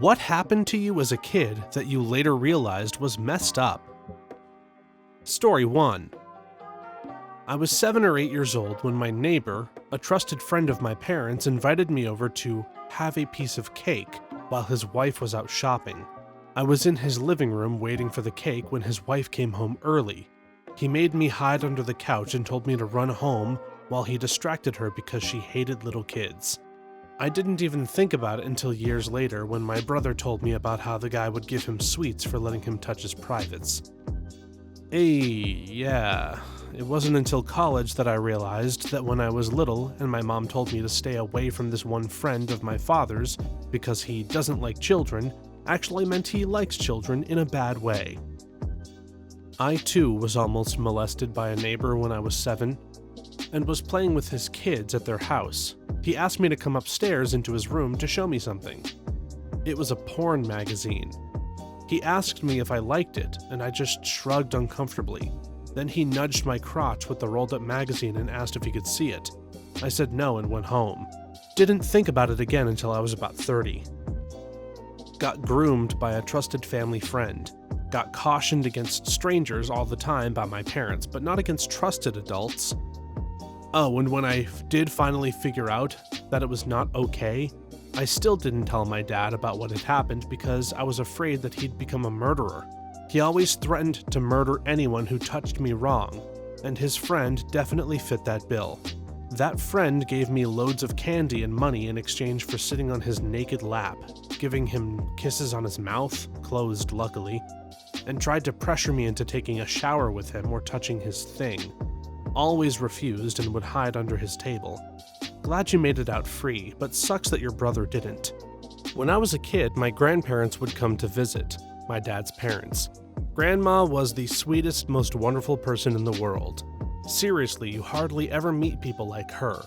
What happened to you as a kid that you later realized was messed up? Story 1. I was 7 or 8 years old when my neighbor, a trusted friend of my parents, invited me over to have a piece of cake while his wife was out shopping. I was in his living room waiting for the cake when his wife came home early. He made me hide under the couch and told me to run home while he distracted her because she hated little kids. I didn't even think about it until years later when my brother told me about how the guy would give him sweets for letting him touch his privates. Yeah. It wasn't until college that I realized that when I was little and my mom told me to stay away from this one friend of my father's because he doesn't like children, actually meant he likes children in a bad way. I too was almost molested by a neighbor when I was 7 and was playing with his kids at their house. He asked me to come upstairs into his room to show me something. It was a porn magazine. He asked me if I liked it, and I just shrugged uncomfortably. Then he nudged my crotch with the rolled-up magazine and asked if he could see it. I said no and went home. Didn't think about it again until I was about 30. Got groomed by a trusted family friend. Got cautioned against strangers all the time by my parents, but not against trusted adults. Oh, and when I did finally figure out that it was not okay, I still didn't tell my dad about what had happened because I was afraid that he'd become a murderer. He always threatened to murder anyone who touched me wrong, and his friend definitely fit that bill. That friend gave me loads of candy and money in exchange for sitting on his naked lap, giving him kisses on his mouth, closed luckily, and tried to pressure me into taking a shower with him or touching his thing. Always refused and would hide under his table. Glad you made it out free, but sucks that your brother didn't. When I was a kid, my grandparents would come to visit, my dad's parents. Grandma was the sweetest, most wonderful person in the world. Seriously, you hardly ever meet people like her.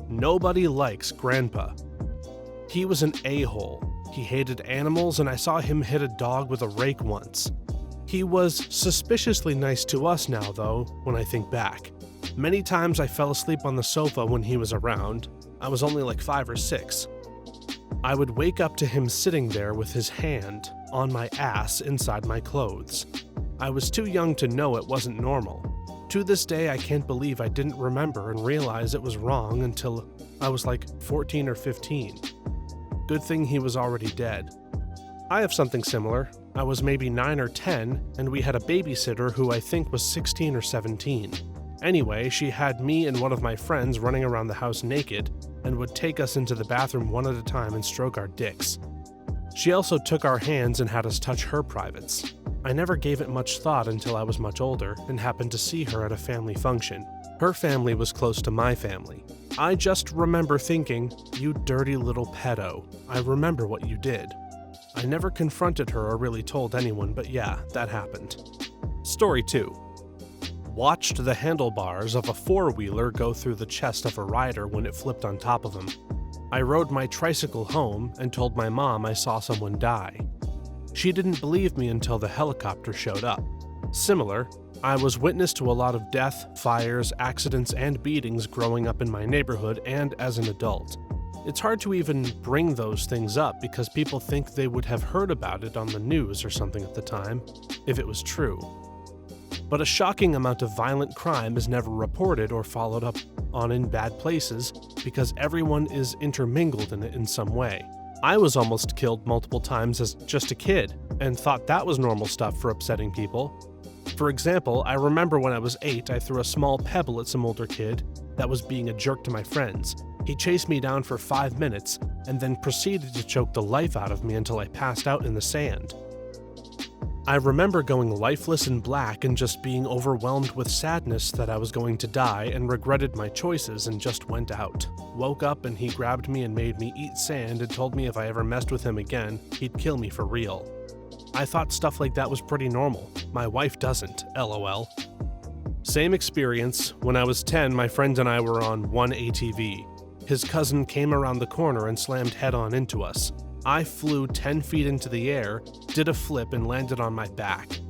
Nobody likes Grandpa. He was an a-hole. He hated animals, and I saw him hit a dog with a rake once. He was suspiciously nice to us now, though, when I think back. Many times I fell asleep on the sofa when he was around. I was only like 5 or 6. I would wake up to him sitting there with his hand on my ass inside my clothes. I was too young to know it wasn't normal. To this day, I can't believe I didn't remember and realize it was wrong until I was like 14 or 15. Good thing he was already dead. I have something similar. I was maybe 9 or 10, and we had a babysitter who I think was 16 or 17. Anyway, she had me and one of my friends running around the house naked and would take us into the bathroom one at a time and stroke our dicks. She also took our hands and had us touch her privates. I never gave it much thought until I was much older and happened to see her at a family function. Her family was close to my family. I just remember thinking, "You dirty little pedo. I remember what you did." I never confronted her or really told anyone, but yeah, that happened. Story 2. Watched the handlebars of a four-wheeler go through the chest of a rider when it flipped on top of him. I rode my tricycle home and told my mom I saw someone die. She didn't believe me until the helicopter showed up. Similar, I was witness to a lot of death, fires, accidents, and beatings growing up in my neighborhood and as an adult. It's hard to even bring those things up because people think they would have heard about it on the news or something at the time, if it was true. But a shocking amount of violent crime is never reported or followed up on in bad places because everyone is intermingled in it in some way. I was almost killed multiple times as just a kid and thought that was normal stuff for upsetting people. For example, I remember when I was 8, I threw a small pebble at some older kid that was being a jerk to my friends. He chased me down for 5 minutes and then proceeded to choke the life out of me until I passed out in the sand. I remember going lifeless and black and just being overwhelmed with sadness that I was going to die and regretted my choices and just went out. Woke up and he grabbed me and made me eat sand and told me if I ever messed with him again, he'd kill me for real. I thought stuff like that was pretty normal. My wife doesn't, LOL. Same experience. When I was 10, my friend and I were on one ATV. His cousin came around the corner and slammed head-on into us. I flew 10 feet into the air, did a flip, and landed on my back.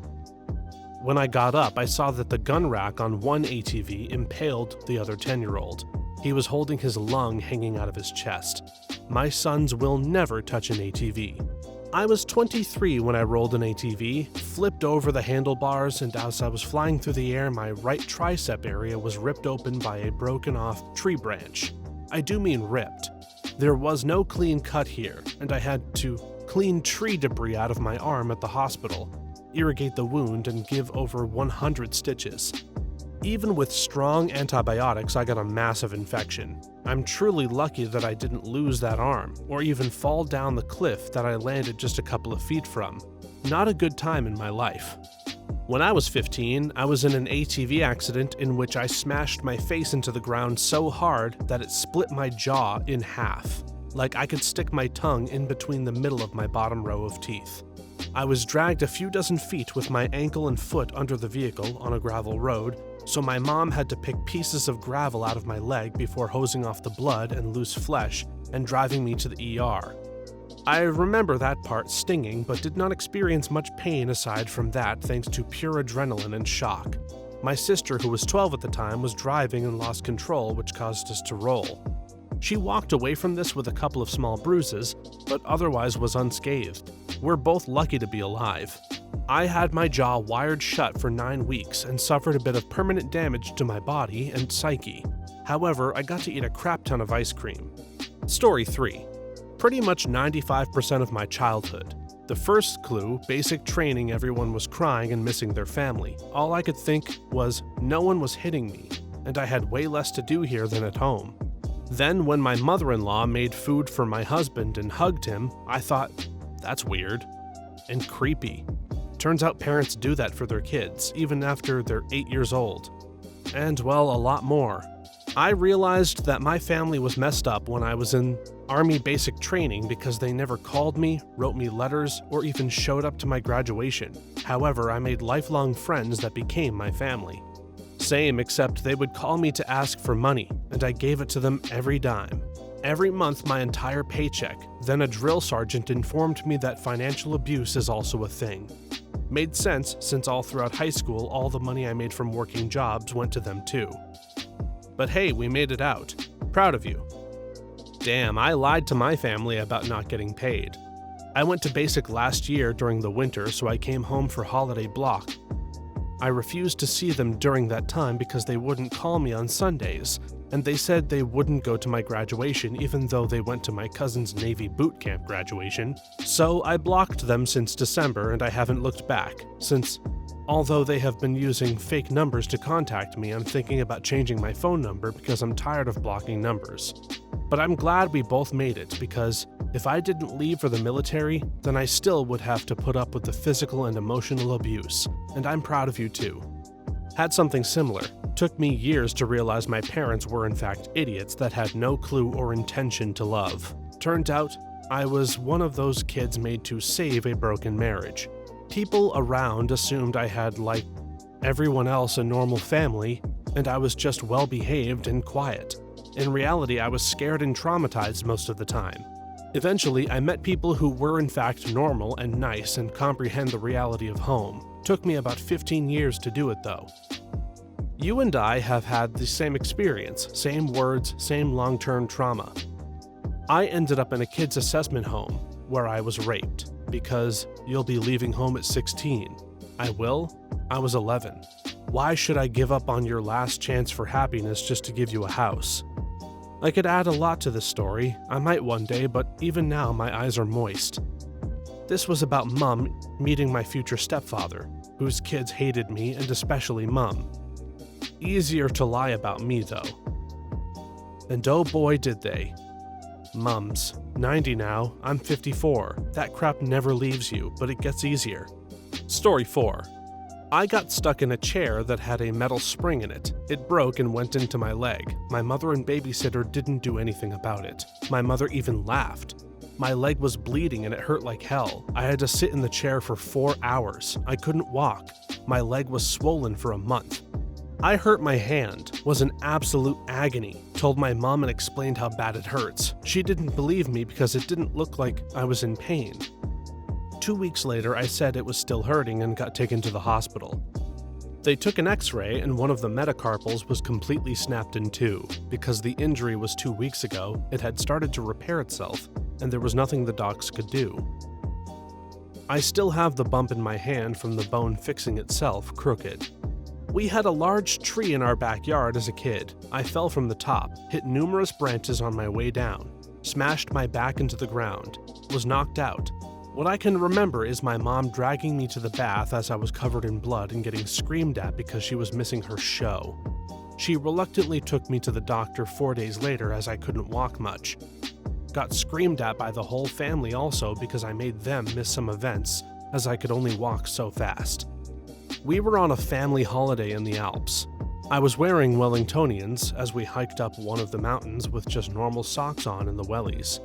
When I got up, I saw that the gun rack on one ATV impaled the other 10-year-old. He was holding his lung hanging out of his chest. My sons will never touch an ATV. I was 23 when I rolled an ATV, flipped over the handlebars, and as I was flying through the air, my right tricep area was ripped open by a broken off tree branch. I do mean ripped. There was no clean cut here, and I had to clean tree debris out of my arm at the hospital, irrigate the wound, and give over 100 stitches. Even with strong antibiotics, I got a massive infection. I'm truly lucky that I didn't lose that arm, or even fall down the cliff that I landed just a couple of feet from. Not a good time in my life. When I was 15, I was in an ATV accident in which I smashed my face into the ground so hard that it split my jaw in half, like I could stick my tongue in between the middle of my bottom row of teeth. I was dragged a few dozen feet with my ankle and foot under the vehicle on a gravel road, so my mom had to pick pieces of gravel out of my leg before hosing off the blood and loose flesh and driving me to the ER. I remember that part stinging, but did not experience much pain aside from that thanks to pure adrenaline and shock. My sister, who was 12 at the time, was driving and lost control, which caused us to roll. She walked away from this with a couple of small bruises, but otherwise was unscathed. We're both lucky to be alive. I had my jaw wired shut for 9 weeks and suffered a bit of permanent damage to my body and psyche. However, I got to eat a crap ton of ice cream. Story 3. Pretty much 95% of my childhood. The first clue, basic training, everyone was crying and missing their family. All I could think was no one was hitting me, and I had way less to do here than at home. Then when my mother-in-law made food for my husband and hugged him, I thought, that's weird and creepy. Turns out parents do that for their kids, even after they're 8 years old. And, well, a lot more. I realized that my family was messed up when I was in Army basic training because they never called me, wrote me letters, or even showed up to my graduation. However, I made lifelong friends that became my family. Same, except they would call me to ask for money, and I gave it to them every dime. Every month, my entire paycheck. Then a drill sergeant informed me that financial abuse is also a thing. Made sense, since all throughout high school, all the money I made from working jobs went to them too. But hey, we made it out. Proud of you. Damn, I lied to my family about not getting paid. I went to basic last year during the winter, so I came home for holiday block. I refused to see them during that time because they wouldn't call me on Sundays, and they said they wouldn't go to my graduation even though they went to my cousin's Navy boot camp graduation. So I blocked them since December, and I haven't looked back, since although they have been using fake numbers to contact me, I'm thinking about changing my phone number because I'm tired of blocking numbers. But I'm glad we both made it, because if I didn't leave for the military, then I still would have to put up with the physical and emotional abuse, and I'm proud of you too. Had something similar. Took me years to realize my parents were in fact idiots that had no clue or intention to love. Turned out, I was one of those kids made to save a broken marriage. People around assumed I had, like everyone else, a normal family, and I was just well-behaved and quiet. In reality, I was scared and traumatized most of the time. Eventually, I met people who were in fact normal and nice and comprehend the reality of home. Took me about 15 years to do it though. You and I have had the same experience, same words, same long-term trauma. I ended up in a kids' assessment home where I was raped because you'll be leaving home at 16. I will? I was 11. Why should I give up on your last chance for happiness just to give you a house? I could add a lot to this story. I might one day, but even now my eyes are moist. This was about Mum meeting my future stepfather, whose kids hated me and especially Mum. Easier to lie about me though. And oh boy did they. Mum's 90 now, I'm 54. That crap never leaves you, but it gets easier. Story 4. I got stuck in a chair that had a metal spring in it. It broke and went into my leg. My mother and babysitter didn't do anything about it. My mother even laughed. My leg was bleeding and it hurt like hell. I had to sit in the chair for 4 hours. I couldn't walk. My leg was swollen for a month. I hurt my hand, was in absolute agony, told my mom and explained how bad it hurts. She didn't believe me because it didn't look like I was in pain. 2 weeks later, I said it was still hurting and got taken to the hospital. They took an x-ray and one of the metacarpals was completely snapped in two. Because the injury was 2 weeks ago, it had started to repair itself, and there was nothing the docs could do. I still have the bump in my hand from the bone fixing itself crooked. We had a large tree in our backyard as a kid. I fell from the top, hit numerous branches on my way down, smashed my back into the ground, was knocked out. What I can remember is my mom dragging me to the bath as I was covered in blood and getting screamed at because she was missing her show. She reluctantly took me to the doctor 4 days later as I couldn't walk much. Got screamed at by the whole family also because I made them miss some events as I could only walk so fast. We were on a family holiday in the Alps. I was wearing Wellingtonians as we hiked up one of the mountains with just normal socks on in the wellies.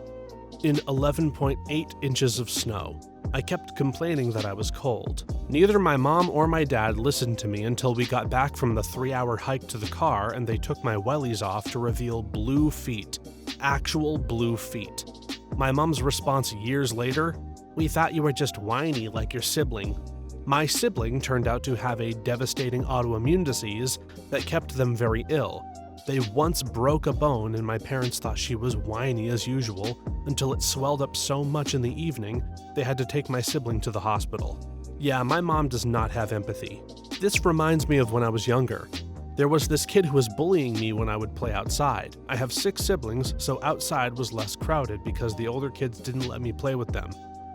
In 11.8 inches of snow, I kept complaining that I was cold. Neither my mom or my dad listened to me until we got back from the 3-hour hike to the car and they took my wellies off to reveal blue feet. Actual blue feet. My mom's response years later, "We thought you were just whiny like your sibling." My sibling turned out to have a devastating autoimmune disease that kept them very ill. They once broke a bone and my parents thought she was whiny as usual until it swelled up so much in the evening they had to take my sibling to the hospital. Yeah, my mom does not have empathy. This reminds me of when I was younger. There was this kid who was bullying me when I would play outside. I have 6 siblings, so outside was less crowded because the older kids didn't let me play with them.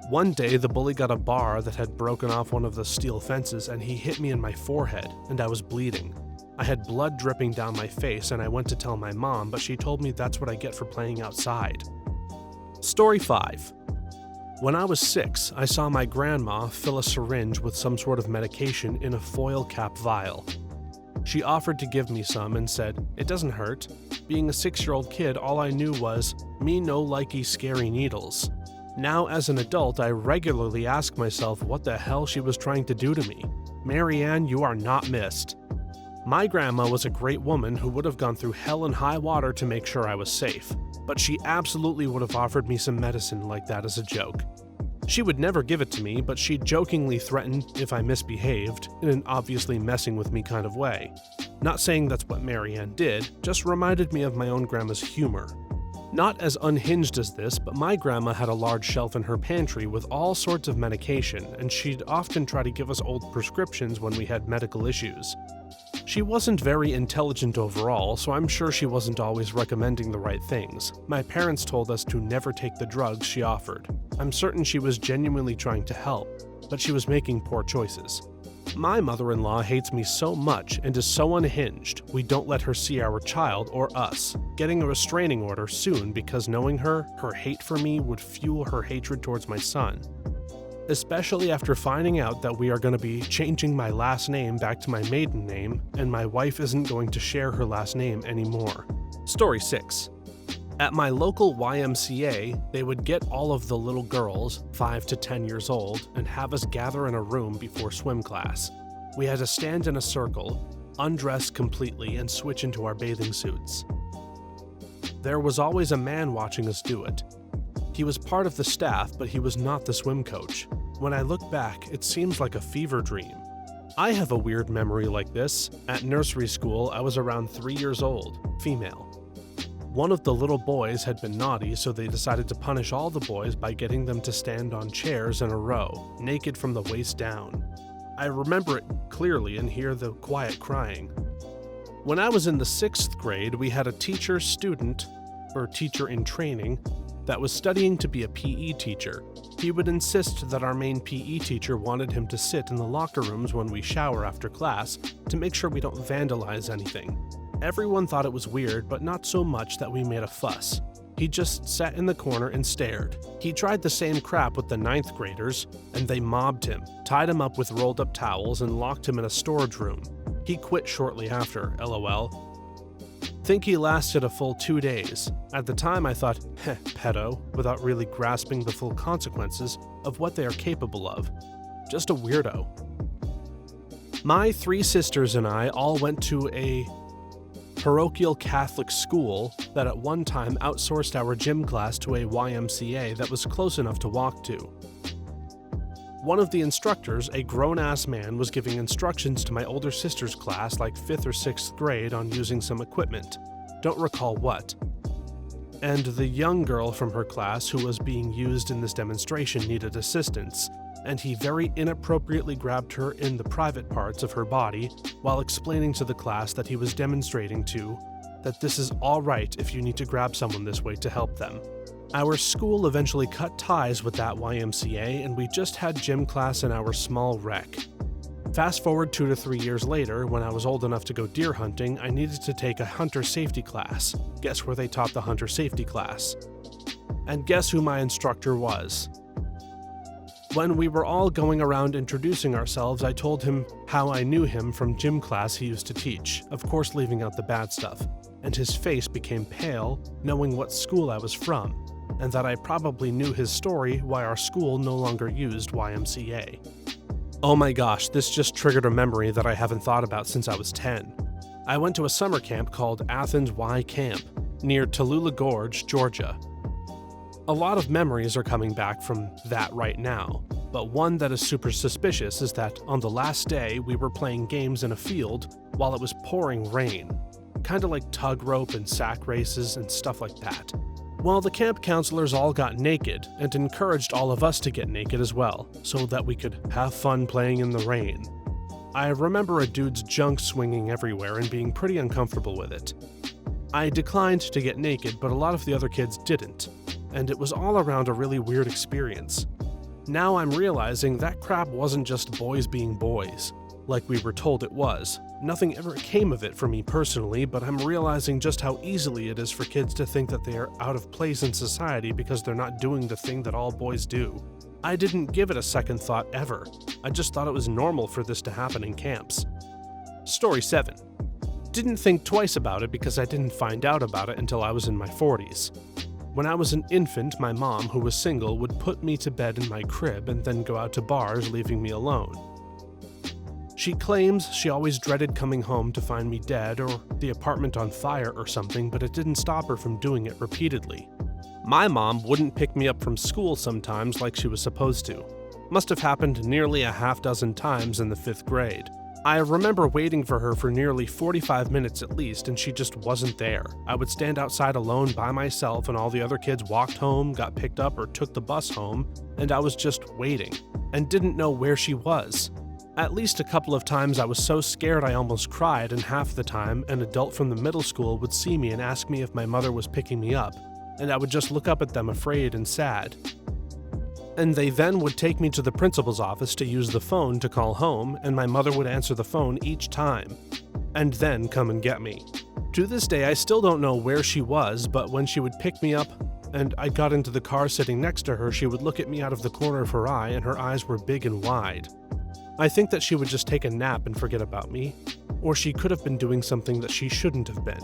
One day, the bully got a bar that had broken off one of the steel fences and he hit me in my forehead, and I was bleeding. I had blood dripping down my face and I went to tell my mom, but she told me that's what I get for playing outside. Story 5. When I was 6, I saw my grandma fill a syringe with some sort of medication in a foil cap vial. She offered to give me some and said, "It doesn't hurt." Being a 6-year-old kid, all I knew was, "Me no likey scary needles." Now as an adult, I regularly ask myself what the hell she was trying to do to me. Marianne, you are not missed. My grandma was a great woman who would have gone through hell and high water to make sure I was safe, but she absolutely would have offered me some medicine like that as a joke. She would never give it to me, but she jokingly threatened if I misbehaved, in an obviously messing with me kind of way. Not saying that's what Marianne did, just reminded me of my own grandma's humor. Not as unhinged as this, but my grandma had a large shelf in her pantry with all sorts of medication, and she'd often try to give us old prescriptions when we had medical issues. She wasn't very intelligent overall, so I'm sure she wasn't always recommending the right things. My parents told us to never take the drugs she offered. I'm certain she was genuinely trying to help, but she was making poor choices. My mother-in-law hates me so much and is so unhinged, we don't let her see our child or us, getting a restraining order soon because knowing her hate for me would fuel her hatred towards my son. Especially after finding out that we are going to be changing my last name back to my maiden name, and my wife isn't going to share her last name anymore. Story 6. At my local YMCA, they would get all of the little girls, 5 to 10 years old, and have us gather in a room before swim class. We had to stand in a circle, undress completely, and switch into our bathing suits. There was always a man watching us do it. He was part of the staff, but he was not the swim coach. When I look back, it seems like a fever dream. I have a weird memory like this. At nursery school, I was around 3 years old, female. One of the little boys had been naughty, so they decided to punish all the boys by getting them to stand on chairs in a row, naked from the waist down. I remember it clearly and hear the quiet crying. When I was in the 6th grade, we had a teacher in training, that was studying to be a PE teacher. He would insist that our main PE teacher wanted him to sit in the locker rooms when we shower after class to make sure we don't vandalize anything. Everyone thought it was weird, but not so much that we made a fuss. He just sat in the corner and stared. He tried the same crap with the 9th graders, and they mobbed him, tied him up with rolled up towels, and locked him in a storage room. He quit shortly after, LOL. Think he lasted a full 2 days. At the time I thought, pedo, without really grasping the full consequences of what they are capable of. Just a weirdo. My 3 sisters and I all went to a parochial Catholic school that at one time outsourced our gym class to a YMCA that was close enough to walk to. One of the instructors, a grown-ass man, was giving instructions to my older sister's class like 5th or 6th grade on using some equipment. Don't recall what. And the young girl from her class who was being used in this demonstration needed assistance, and he very inappropriately grabbed her in the private parts of her body while explaining to the class that he was demonstrating to that this is all right if you need to grab someone this way to help them. Our school eventually cut ties with that YMCA, and we just had gym class in our small rec. Fast forward 2 to 3 years later, when I was old enough to go deer hunting, I needed to take a hunter safety class. Guess where they taught the hunter safety class? And guess who my instructor was? When we were all going around introducing ourselves, I told him how I knew him from gym class he used to teach, of course leaving out the bad stuff, and his face became pale, knowing what school I was from, and that I probably knew his story why our school no longer used YMCA. Oh my gosh, this just triggered a memory that I haven't thought about since I was 10. I went to a summer camp called Athens Y Camp, near Tallulah Gorge, Georgia. A lot of memories are coming back from that right now, but one that is super suspicious is that on the last day we were playing games in a field while it was pouring rain, kinda like tug rope and sack races and stuff like that. Well, the camp counselors all got naked and encouraged all of us to get naked as well, so that we could have fun playing in the rain. I remember a dude's junk swinging everywhere and being pretty uncomfortable with it. I declined to get naked, but a lot of the other kids didn't, and it was all around a really weird experience. Now I'm realizing that crap wasn't just boys being boys, like we were told it was. Nothing ever came of it for me personally, but I'm realizing just how easily it is for kids to think that they are out of place in society because they're not doing the thing that all boys do. I didn't give it a second thought ever. I just thought it was normal for this to happen in camps. Story 7. Didn't think twice about it because I didn't find out about it until I was in my 40s. When I was an infant, my mom, who was single, would put me to bed in my crib and then go out to bars, leaving me alone. She claims she always dreaded coming home to find me dead or the apartment on fire or something, but it didn't stop her from doing it repeatedly. My mom wouldn't pick me up from school sometimes like she was supposed to. Must have happened nearly a half dozen times in the 5th grade. I remember waiting for her for nearly 45 minutes at least, and she just wasn't there. I would stand outside alone by myself, and all the other kids walked home, got picked up, or took the bus home, and I was just waiting, and didn't know where she was. At least a couple of times I was so scared I almost cried, and half the time an adult from the middle school would see me and ask me if my mother was picking me up, and I would just look up at them afraid and sad. And they then would take me to the principal's office to use the phone to call home, and my mother would answer the phone each time, and then come and get me. To this day, I still don't know where she was, but when she would pick me up and I got into the car sitting next to her, she would look at me out of the corner of her eye, and her eyes were big and wide. I think that she would just take a nap and forget about me, or she could have been doing something that she shouldn't have been.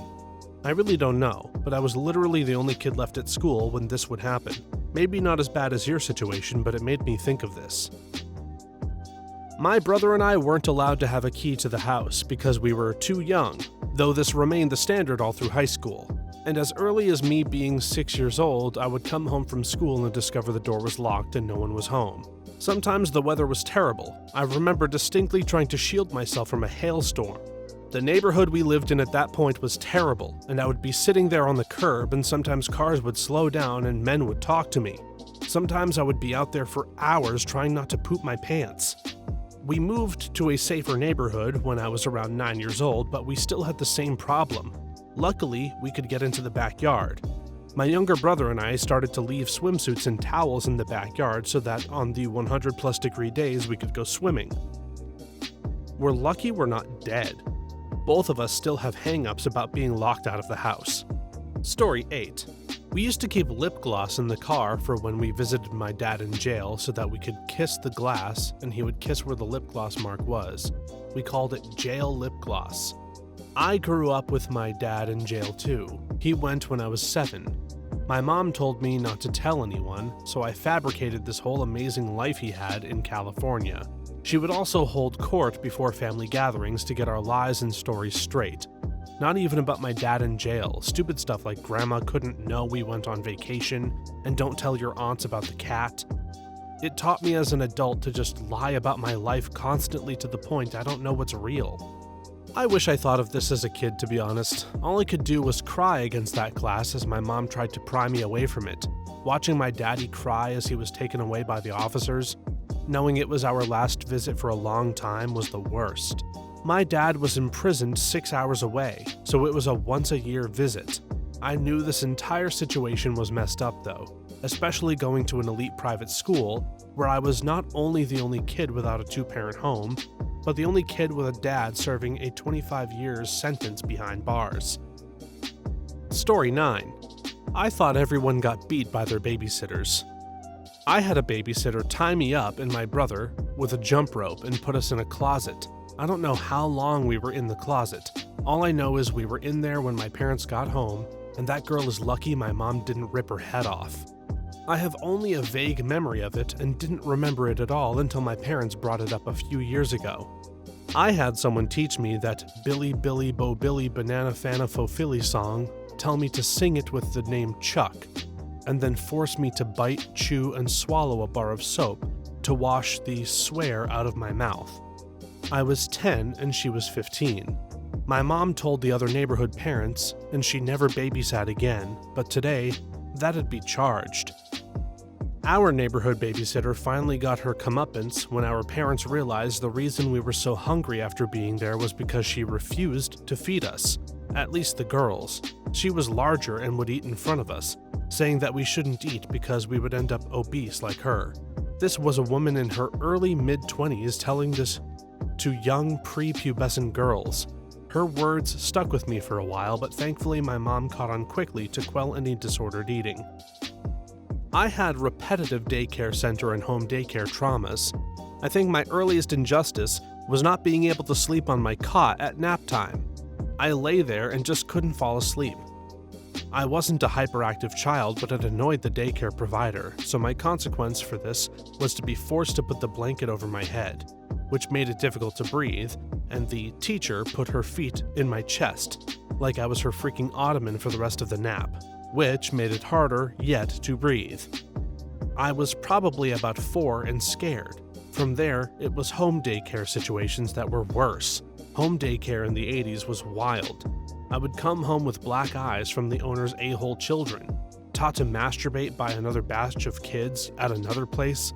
I really don't know, but I was literally the only kid left at school when this would happen. Maybe not as bad as your situation, but it made me think of this. My brother and I weren't allowed to have a key to the house because we were too young, though this remained the standard all through high school. And as early as me being 6 years old, I would come home from school and discover the door was locked and no one was home. Sometimes the weather was terrible. I remember distinctly trying to shield myself from a hailstorm. The neighborhood we lived in at that point was terrible, and I would be sitting there on the curb, and sometimes cars would slow down and men would talk to me. Sometimes I would be out there for hours trying not to poop my pants. We moved to a safer neighborhood when I was around 9 years old, but we still had the same problem. Luckily, we could get into the backyard. My younger brother and I started to leave swimsuits and towels in the backyard so that on the 100+ degree days we could go swimming. We're lucky we're not dead. Both of us still have hang-ups about being locked out of the house. Story 8. We used to keep lip gloss in the car for when we visited my dad in jail so that we could kiss the glass and he would kiss where the lip gloss mark was. We called it jail lip gloss. I grew up with my dad in jail too. He went when I was 7. My mom told me not to tell anyone, so I fabricated this whole amazing life he had in California. She would also hold court before family gatherings to get our lies and stories straight. Not even about my dad in jail, stupid stuff like grandma couldn't know we went on vacation, and don't tell your aunts about the cat. It taught me as an adult to just lie about my life constantly to the point I don't know what's real. I wish I thought of this as a kid, to be honest. All I could do was cry against that class as my mom tried to pry me away from it. Watching my daddy cry as he was taken away by the officers. Knowing it was our last visit for a long time was the worst. My dad was imprisoned 6 hours away, so it was a once-a-year visit. I knew this entire situation was messed up though, especially going to an elite private school where I was not only the only kid without a two-parent home, but the only kid with a dad serving a 25 years sentence behind bars. Story 9. I thought everyone got beat by their babysitters. I had a babysitter tie me up and my brother with a jump rope and put us in a closet. I don't know how long we were in the closet. All I know is we were in there when my parents got home, and that girl is lucky my mom didn't rip her head off. I have only a vague memory of it and didn't remember it at all until my parents brought it up a few years ago. I had someone teach me that Billy Billy Bo Billy Banana Fana Fo Philly song, tell me to sing it with the name Chuck, and then force me to bite, chew, and swallow a bar of soap to wash the swear out of my mouth. I was 10 and she was 15. My mom told the other neighborhood parents, and she never babysat again, but today, that'd be charged. Our neighborhood babysitter finally got her comeuppance when our parents realized the reason we were so hungry after being there was because she refused to feed us, at least the girls. She was larger and would eat in front of us, saying that we shouldn't eat because we would end up obese like her. This was a woman in her early mid-20s telling this to young prepubescent girls. Her words stuck with me for a while, but thankfully my mom caught on quickly to quell any disordered eating. I had repetitive daycare center and home daycare traumas. I think my earliest injustice was not being able to sleep on my cot at nap time. I lay there and just couldn't fall asleep. I wasn't a hyperactive child, but it annoyed the daycare provider, so my consequence for this was to be forced to put the blanket over my head, which made it difficult to breathe, and the teacher put her feet in my chest, like I was her freaking ottoman for the rest of the nap, which made it harder yet to breathe. I was probably about 4 and scared. From there, it was home daycare situations that were worse. Home daycare in the 80s was wild. I would come home with black eyes from the owner's a-hole children, taught to masturbate by another batch of kids at another place.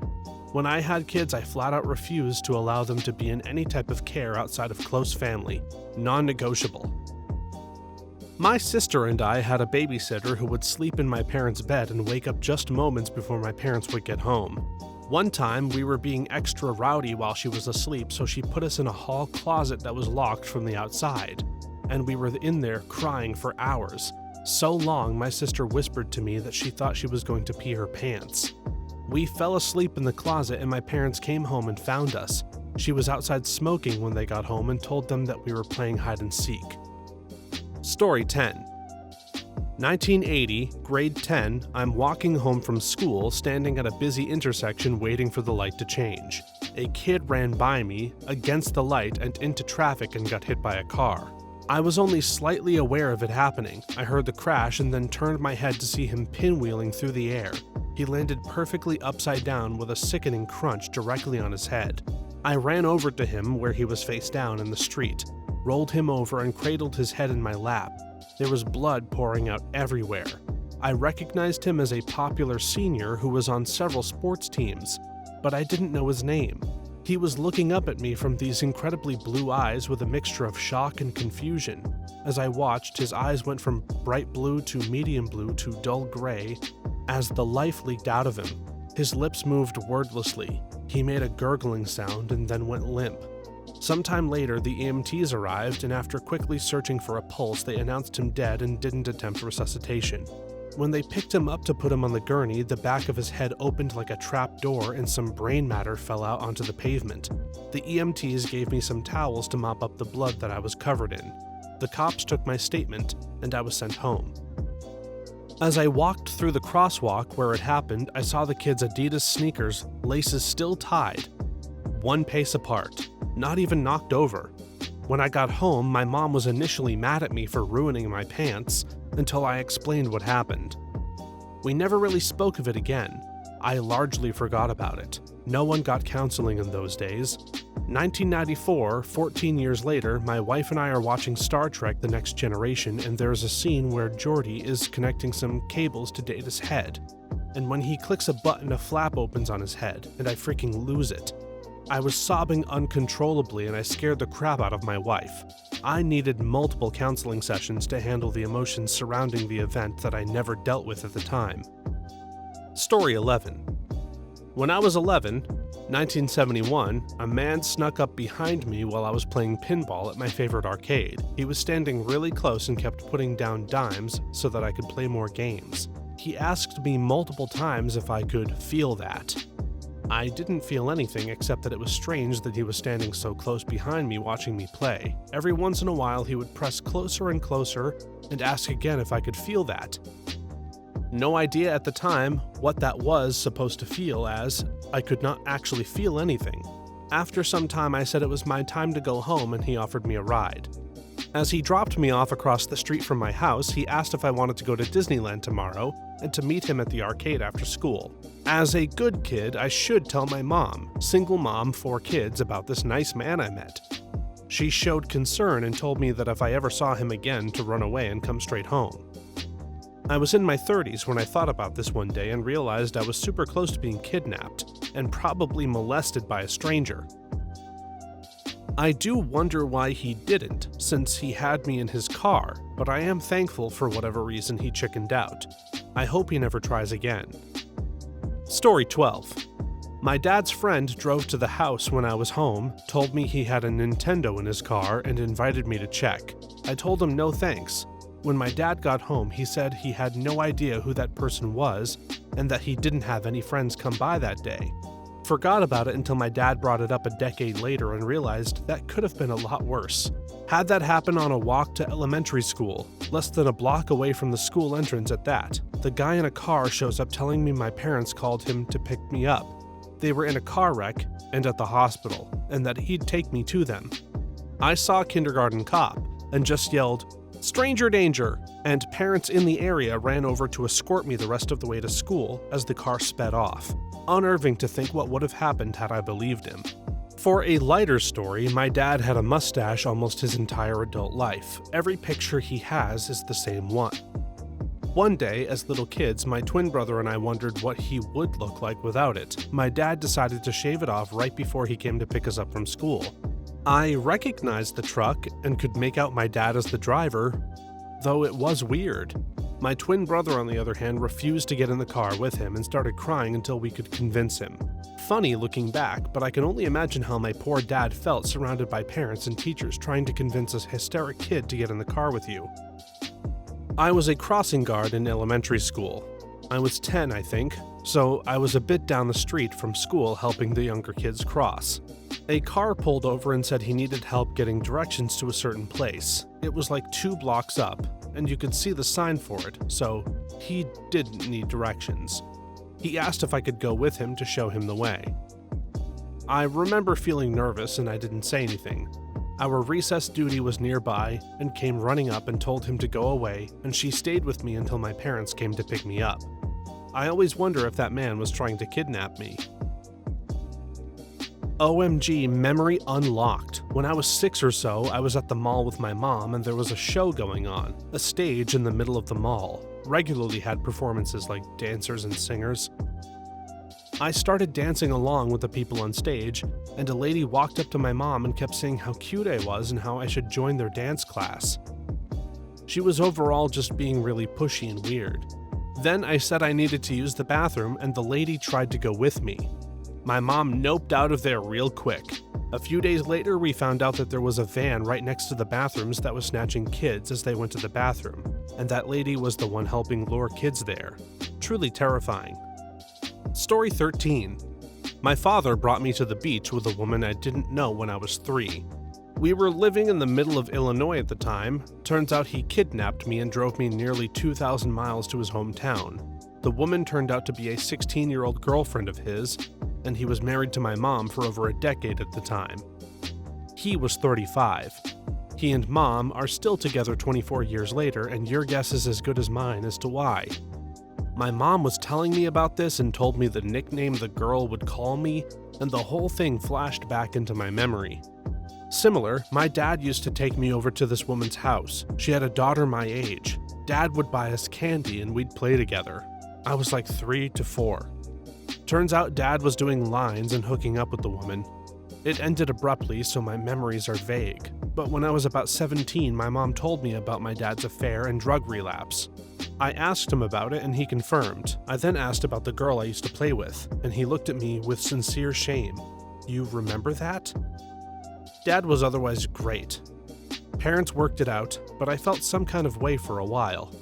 When I had kids, I flat out refused to allow them to be in any type of care outside of close family, non-negotiable. My sister and I had a babysitter who would sleep in my parents' bed and wake up just moments before my parents would get home. One time, we were being extra rowdy while she was asleep, so she put us in a hall closet that was locked from the outside, and we were in there crying for hours. So long, my sister whispered to me that she thought she was going to pee her pants. We fell asleep in the closet and my parents came home and found us. She was outside smoking when they got home and told them that we were playing hide and seek. Story 10. 1980, grade 10, I'm walking home from school, standing at a busy intersection waiting for the light to change. A kid ran by me, against the light, and into traffic and got hit by a car. I was only slightly aware of it happening. I heard the crash and then turned my head to see him pinwheeling through the air. He landed perfectly upside down with a sickening crunch directly on his head. I ran over to him where he was face down in the street, rolled him over and cradled his head in my lap. There was blood pouring out everywhere. I recognized him as a popular senior who was on several sports teams, but I didn't know his name. He was looking up at me from these incredibly blue eyes with a mixture of shock and confusion. As I watched, his eyes went from bright blue to medium blue to dull gray as the life leaked out of him. His lips moved wordlessly. He made a gurgling sound and then went limp. Sometime later, the EMTs arrived, and after quickly searching for a pulse, they announced him dead and didn't attempt resuscitation. When they picked him up to put him on the gurney, the back of his head opened like a trap door and some brain matter fell out onto the pavement. The EMTs gave me some towels to mop up the blood that I was covered in. The cops took my statement, and I was sent home. As I walked through the crosswalk where it happened, I saw the kid's Adidas sneakers, laces still tied, one pace apart, not even knocked over. When I got home, my mom was initially mad at me for ruining my pants until I explained what happened. We never really spoke of it again. I largely forgot about it. No one got counseling in those days. 1994, 14 years later, my wife and I are watching Star Trek: The Next Generation, and there's a scene where Geordi is connecting some cables to Data's head. and when he clicks a button, a flap opens on his head, and I freaking lose it. I was sobbing uncontrollably, and I scared the crap out of my wife. I needed multiple counseling sessions to handle the emotions surrounding the event that I never dealt with at the time. Story 11. When I was 11, 1971, a man snuck up behind me while I was playing pinball at my favorite arcade. He was standing really close and kept putting down dimes so that I could play more games. He asked me multiple times if I could feel that. I didn't feel anything except that it was strange that he was standing so close behind me watching me play. Every once in a while he would press closer and closer and ask again if I could feel that. No idea at the time what that was supposed to feel, as I could not actually feel anything. After some time I said it was my time to go home and he offered me a ride. As he dropped me off across the street from my house, he asked if I wanted to go to Disneyland tomorrow and to meet him at the arcade after school. As a good kid, I should tell my mom, single mom, 4 kids, about this nice man I met. She showed concern and told me that if I ever saw him again to run away and come straight home. I was in my 30s when I thought about this one day and realized I was super close to being kidnapped and probably molested by a stranger. I do wonder why he didn't, since he had me in his car, but I am thankful for whatever reason he chickened out. I hope he never tries again. Story 12. My dad's friend drove to the house when I was home, told me he had a Nintendo in his car, and invited me to check. I told him no thanks. When my dad got home, he said he had no idea who that person was, and that he didn't have any friends come by that day. Forgot about it until my dad brought it up a decade later and realized that could have been a lot worse. Had that happen on a walk to elementary school, less than a block away from the school entrance at that. The guy in a car shows up telling me my parents called him to pick me up. They were in a car wreck and at the hospital, and that he'd take me to them. I saw a kindergarten cop and just yelled, "Stranger danger!" and parents in the area ran over to escort me the rest of the way to school as the car sped off. Unnerving to think what would have happened had I believed him. For a lighter story, my dad had a mustache almost his entire adult life. Every picture he has is the same one. One day, as little kids, my twin brother and I wondered what he would look like without it. My dad decided to shave it off right before he came to pick us up from school. I recognized the truck and could make out my dad as the driver, though it was weird. My twin brother, on the other hand, refused to get in the car with him and started crying until we could convince him. Funny looking back, but I can only imagine how my poor dad felt surrounded by parents and teachers trying to convince a hysteric kid to get in the car with you. I was a crossing guard in elementary school. I was 10, I think, so I was a bit down the street from school helping the younger kids cross. A car pulled over and said he needed help getting directions to a certain place. It was like 2 blocks up, and you could see the sign for it, so he didn't need directions. He asked if I could go with him to show him the way. I remember feeling nervous and I didn't say anything. Our recess duty was nearby and came running up and told him to go away, and she stayed with me until my parents came to pick me up. I always wonder if that man was trying to kidnap me. OMG, memory unlocked. When I was 6 or so, I was at the mall with my mom and there was a show going on. A stage in the middle of the mall. Regularly had performances like dancers and singers. I started dancing along with the people on stage, and a lady walked up to my mom and kept saying how cute I was and how I should join their dance class. She was overall just being really pushy and weird. Then I said I needed to use the bathroom and the lady tried to go with me. My mom noped out of there real quick. A few days later, we found out that there was a van right next to the bathrooms that was snatching kids as they went to the bathroom, and that lady was the one helping lure kids there. Truly terrifying. Story 13. My father brought me to the beach with a woman I didn't know when I was 3. We were living in the middle of Illinois at the time. Turns out he kidnapped me and drove me nearly 2,000 miles to his hometown. The woman turned out to be a 16-year-old girlfriend of his, and he was married to my mom for over a decade at the time. He was 35. He and mom are still together 24 years later, and your guess is as good as mine as to why. My mom was telling me about this and told me the nickname the girl would call me, and the whole thing flashed back into my memory. Similar, my dad used to take me over to this woman's house. She had a daughter my age. Dad would buy us candy and we'd play together. I was like 3 to 4. Turns out Dad was doing lines and hooking up with the woman. It ended abruptly, so my memories are vague. But when I was about 17, my mom told me about my dad's affair and drug relapse. I asked him about it and he confirmed. I then asked about the girl I used to play with, and he looked at me with sincere shame. You remember that? Dad was otherwise great. Parents worked it out, but I felt some kind of way for a while.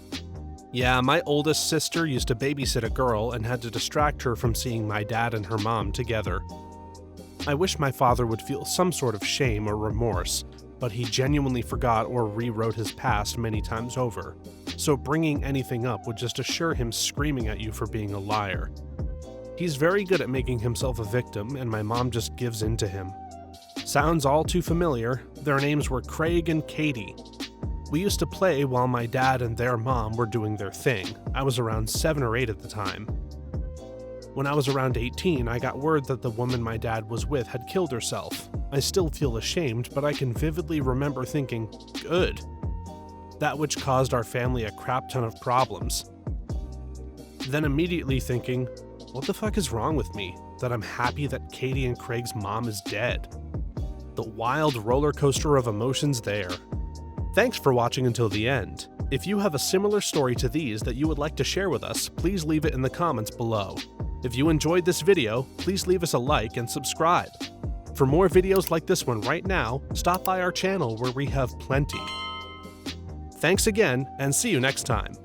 Yeah, my oldest sister used to babysit a girl and had to distract her from seeing my dad and her mom together. I wish my father would feel some sort of shame or remorse, but he genuinely forgot or rewrote his past many times over, so bringing anything up would just assure him screaming at you for being a liar. He's very good at making himself a victim, and my mom just gives in to him. Sounds all too familiar. Their names were Craig and Katie. We used to play while my dad and their mom were doing their thing. I was around 7 or 8 at the time. When I was around 18, I got word that the woman my dad was with had killed herself. I still feel ashamed, but I can vividly remember thinking, good. That which caused our family a crap ton of problems. Then immediately thinking, what the fuck is wrong with me? That I'm happy that Katie and Craig's mom is dead. The wild roller coaster of emotions there. Thanks for watching until the end. If you have a similar story to these that you would like to share with us, please leave it in the comments below. If you enjoyed this video, please leave us a like and subscribe. For more videos like this one right now, stop by our channel where we have plenty. Thanks again, and see you next time.